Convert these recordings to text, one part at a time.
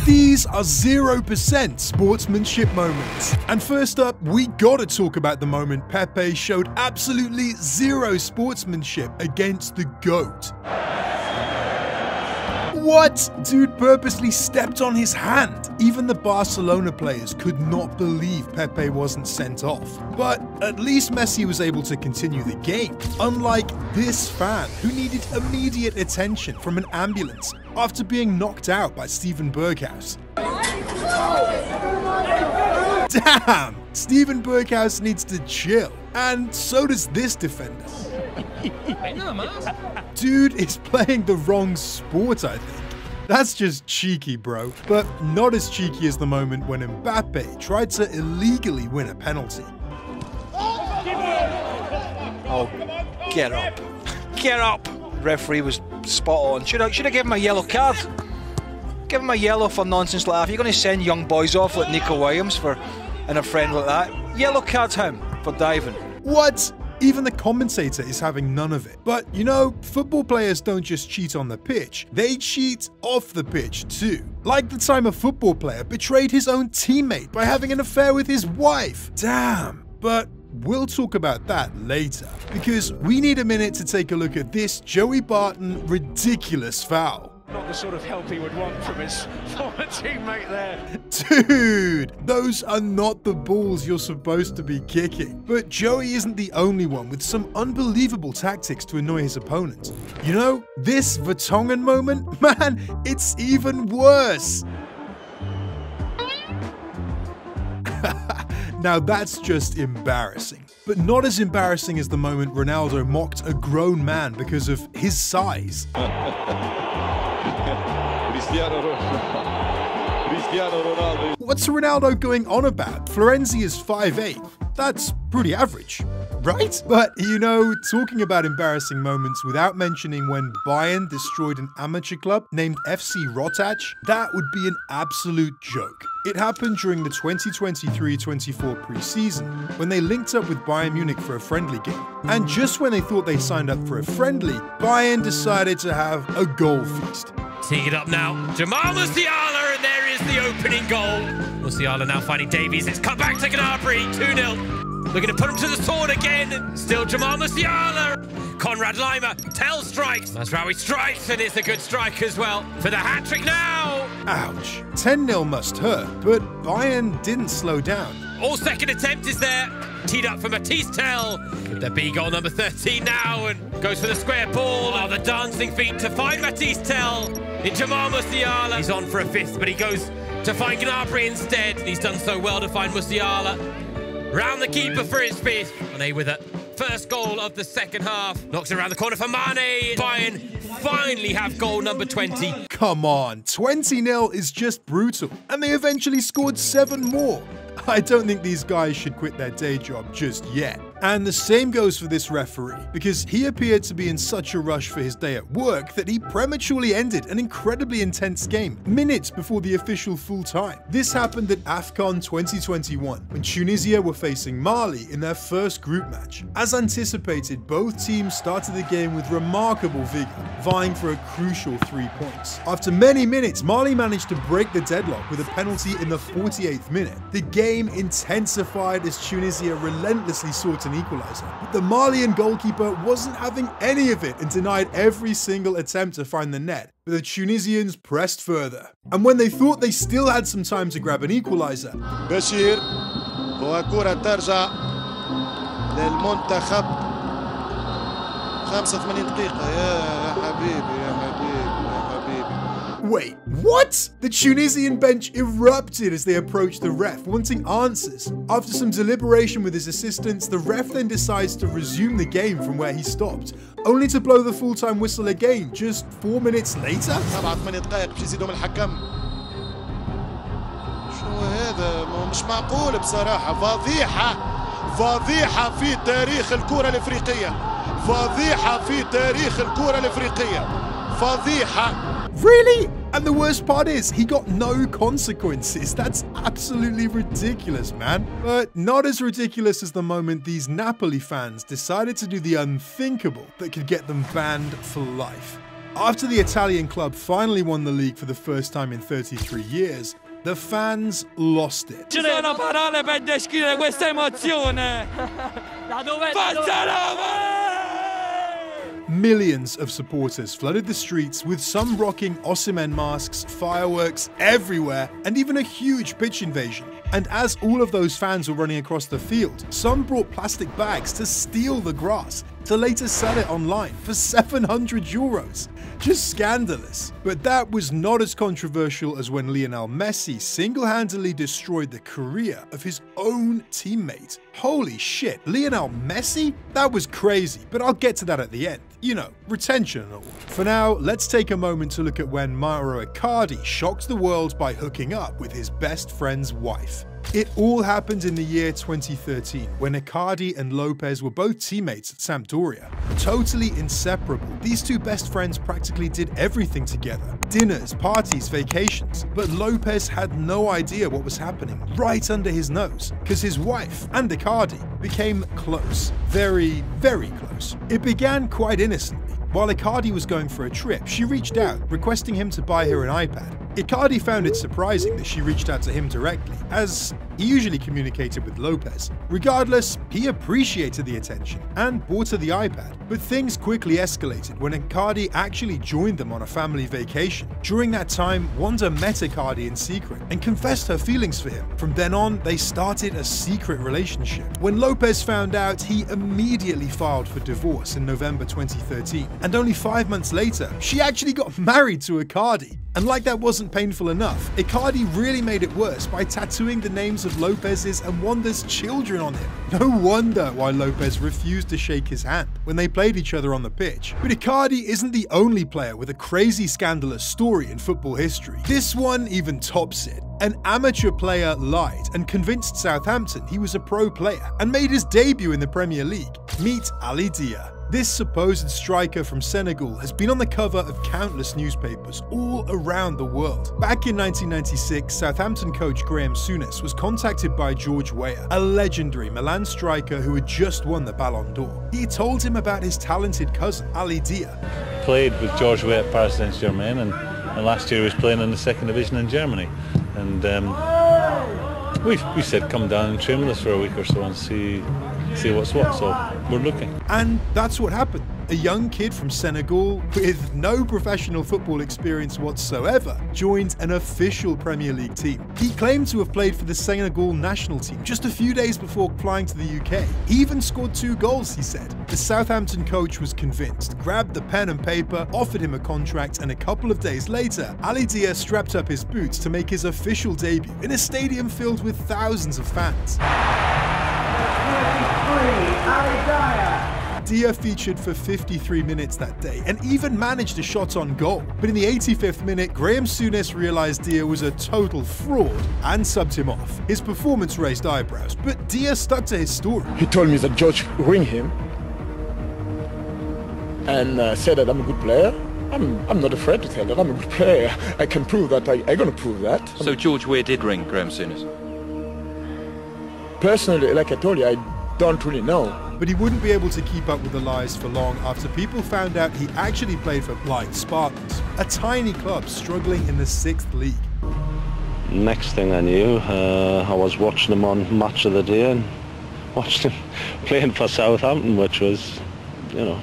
These are 0% sportsmanship moments. And first up, we gotta talk about the moment Pepe showed absolutely zero sportsmanship against the GOAT. What? Dude purposely stepped on his hand. Even the Barcelona players could not believe Pepe wasn't sent off. But at least Messi was able to continue the game, unlike this fan who needed immediate attention from an ambulance after being knocked out by Steven Berghaus. Damn! Steven Berghaus needs to chill, and so does this defender. Dude is playing the wrong sport, I think. That's just cheeky, bro. But not as cheeky as the moment when Mbappe tried to illegally win a penalty. Oh, get up. Get up. Referee was spot on. Should have given him a yellow card. Give him a yellow for nonsense like that. If you're going to send young boys off like Nico Williams in a friend like that, yellow card him for diving. What? Even the commentator is having none of it. But you know, football players don't just cheat on the pitch, they cheat off the pitch too. Like the time a football player betrayed his own teammate by having an affair with his wife. Damn. But we'll talk about that later, because we need a minute to take a look at this Joey Barton ridiculous foul. Not the sort of help he would want from his former teammate there. Dude, those are not the balls you're supposed to be kicking. But Joey isn't the only one with some unbelievable tactics to annoy his opponent. You know, this Vertonghen moment, man, it's even worse. Now that's just embarrassing. But not as embarrassing as the moment Ronaldo mocked a grown man because of his size. What's Ronaldo going on about? Florenzi is 5'8". That's pretty average, right? But, you know, talking about embarrassing moments without mentioning when Bayern destroyed an amateur club named FC Rottach, that would be an absolute joke. It happened during the 2023-24 pre-season, when they linked up with Bayern Munich for a friendly game. And just when they thought they signed up for a friendly, Bayern decided to have a goal feast. Teeing it up now, Jamal Musiala, and there is the opening goal. Musiala now finding Davies, it's cut back to Gnabry, 2-0. Looking to put him to the sword again, still Jamal Musiala. Konrad Laimer, Tell strikes, Masraoui strikes, and it's a good strike as well for the hat-trick now. Ouch, 10-0 must hurt, but Bayern didn't slow down. All second attempt is there, teed up for Matisse Tell. Could there be goal number 13 now, and goes for the square ball. Oh, the dancing feet to find Matisse Tell. In Jamal Musiala, he's on for a fifth, but he goes to find Gnabry instead. He's done so well to find Musiala. Round the keeper for his fifth. Mane with it. First goal of the second half. Knocks it around the corner for Mane. Bayern finally have goal number 20. Come on, 20-0 is just brutal. And they eventually scored 7 more. I don't think these guys should quit their day job just yet. And the same goes for this referee, because he appeared to be in such a rush for his day at work that he prematurely ended an incredibly intense game minutes before the official full time. This happened at AFCON 2021, when Tunisia were facing Mali in their first group match. As anticipated, both teams started the game with remarkable vigor, vying for a crucial 3 points. After many minutes, Mali managed to break the deadlock with a penalty in the 48th minute. The game intensified as Tunisia relentlessly sought an equalizer, but the Malian goalkeeper wasn't having any of it and denied every single attempt to find the net. But the Tunisians pressed further, and when they thought they still had some time to grab an equalizer, بشير وكرة ترجع للمنتخب 85 دقيقة يا حبيبي يا حبيبي يا حبيبي. Wait, what? The Tunisian bench erupted as they approached the ref, wanting answers. After some deliberation with his assistants, the ref then decides to resume the game from where he stopped, only to blow the full-time whistle again just 4 minutes later. 7-8 دقائق باش يزيدهم الحكم. شو هذا؟ مش معقول بصراحة. فضيحة في تاريخ الكرة الإفريقية. فضيحة في تاريخ الكرة الإفريقية. فضيحة. Really? And the worst part is, he got no consequences. That's absolutely ridiculous, man. But not as ridiculous as the moment these Napoli fans decided to do the unthinkable that could get them banned for life. After the Italian club finally won the league for the first time in 33 years, the fans lost it. Ci sono parole per descrivere questa emozione. Millions of supporters flooded the streets, with some rocking Osimhen masks, fireworks everywhere, and even a huge pitch invasion. And as all of those fans were running across the field, some brought plastic bags to steal the grass, to later sell it online for €700. Just scandalous. But that was not as controversial as when Lionel Messi single-handedly destroyed the career of his own teammate. Holy shit, Lionel Messi? That was crazy, but I'll get to that at the end. You know, retention and all. For now, let's take a moment to look at when Mauro Icardi shocked the world by hooking up with his best friend's wife. It all happened in the year 2013, when Icardi and Lopez were both teammates at Sampdoria. Totally inseparable, these two best friends practically did everything together. Dinners, parties, vacations. But Lopez had no idea what was happening right under his nose, because his wife and Icardi became close. Very, very close. It began quite innocently. While Icardi was going for a trip, she reached out, requesting him to buy her an iPad. Icardi found it surprising that she reached out to him directly, as he usually communicated with Lopez. Regardless, he appreciated the attention and bought her the iPad. But things quickly escalated when Icardi actually joined them on a family vacation. During that time, Wanda met Icardi in secret and confessed her feelings for him. From then on, they started a secret relationship. When Lopez found out, he immediately filed for divorce in November 2013. And only 5 months later, she actually got married to Icardi. And like that wasn't painful enough, Icardi really made it worse by tattooing the names of Lopez's and Wanda's children on him. No wonder why Lopez refused to shake his hand when they played each other on the pitch. But Icardi isn't the only player with a crazy scandalous story in football history. This one even tops it. An amateur player lied and convinced Southampton he was a pro player and made his debut in the Premier League. Meet Ali Dia. This supposed striker from Senegal has been on the cover of countless newspapers all around the world. Back in 1996, Southampton coach Graham Souness was contacted by George Weah, a legendary Milan striker who had just won the Ballon d'Or. He told him about his talented cousin, Ali Dia. Played with George Weah at Paris Saint-Germain, and last year he was playing in the second division in Germany. And we said come down and train with us for a week or so and see what's what, so we're looking. And that's what happened. A young kid from Senegal with no professional football experience whatsoever joined an official Premier League team. He claimed to have played for the Senegal national team just a few days before flying to the UK. He even scored 2 goals, he said. The Southampton coach was convinced, grabbed the pen and paper, offered him a contract, and a couple of days later, Ali Dia strapped up his boots to make his official debut in a stadium filled with thousands of fans. Dia featured for 53 minutes that day and even managed a shot on goal. But in the 85th minute, Graham Souness realised Dia was a total fraud and subbed him off. His performance raised eyebrows, but Dia stuck to his story. He told me that George ring him and said that I'm a good player. I'm not afraid to tell that I'm a good player. I can prove that. I'm going to prove that. So George Weah did ring Graham Souness? Personally, like I told you, I don't really know. But he wouldn't be able to keep up with the lies for long after people found out he actually played for Blind Spartans, a tiny club struggling in the 6th league. Next thing I knew, I was watching him on Match of the Day and watched him playing for Southampton, which was, you know,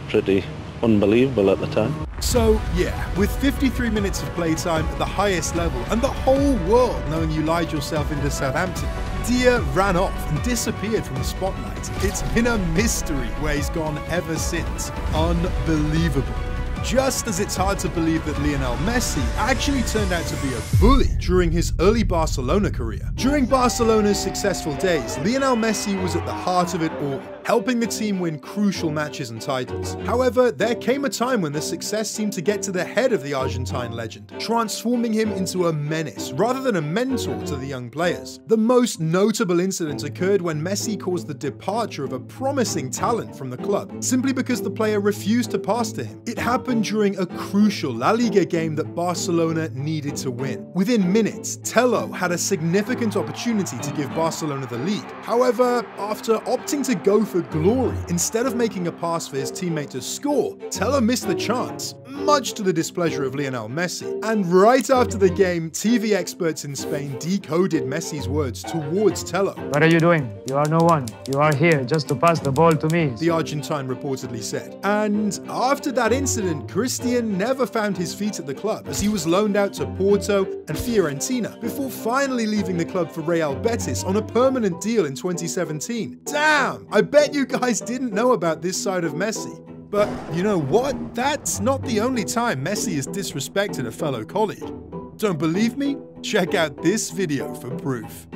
pretty unbelievable at the time. So yeah, with 53 minutes of playtime at the highest level and the whole world knowing you lied yourself into Southampton, Dia ran off and disappeared from the spotlight. It's been a mystery where he's gone ever since. Unbelievable. Just as it's hard to believe that Lionel Messi actually turned out to be a bully during his early Barcelona career. During Barcelona's successful days, Lionel Messi was at the heart of it all, helping the team win crucial matches and titles. However, there came a time when the success seemed to get to the head of the Argentine legend, transforming him into a menace rather than a mentor to the young players. The most notable incident occurred when Messi caused the departure of a promising talent from the club, simply because the player refused to pass to him. It happened during a crucial La Liga game that Barcelona needed to win. Within minutes, Tello had a significant opportunity to give Barcelona the lead. However, after opting to go for glory. Instead of making a pass for his teammate to score, Tello missed the chance, much to the displeasure of Lionel Messi. And right after the game, TV experts in Spain decoded Messi's words towards Tello. What are you doing? You are no one. You are here just to pass the ball to me, the Argentine reportedly said. And after that incident, Christian never found his feet at the club, as he was loaned out to Porto and Fiorentina before finally leaving the club for Real Betis on a permanent deal in 2017. Damn! I bet you guys didn't know about this side of Messi. But you know what? That's not the only time Messi has disrespected a fellow colleague. Don't believe me? Check out this video for proof.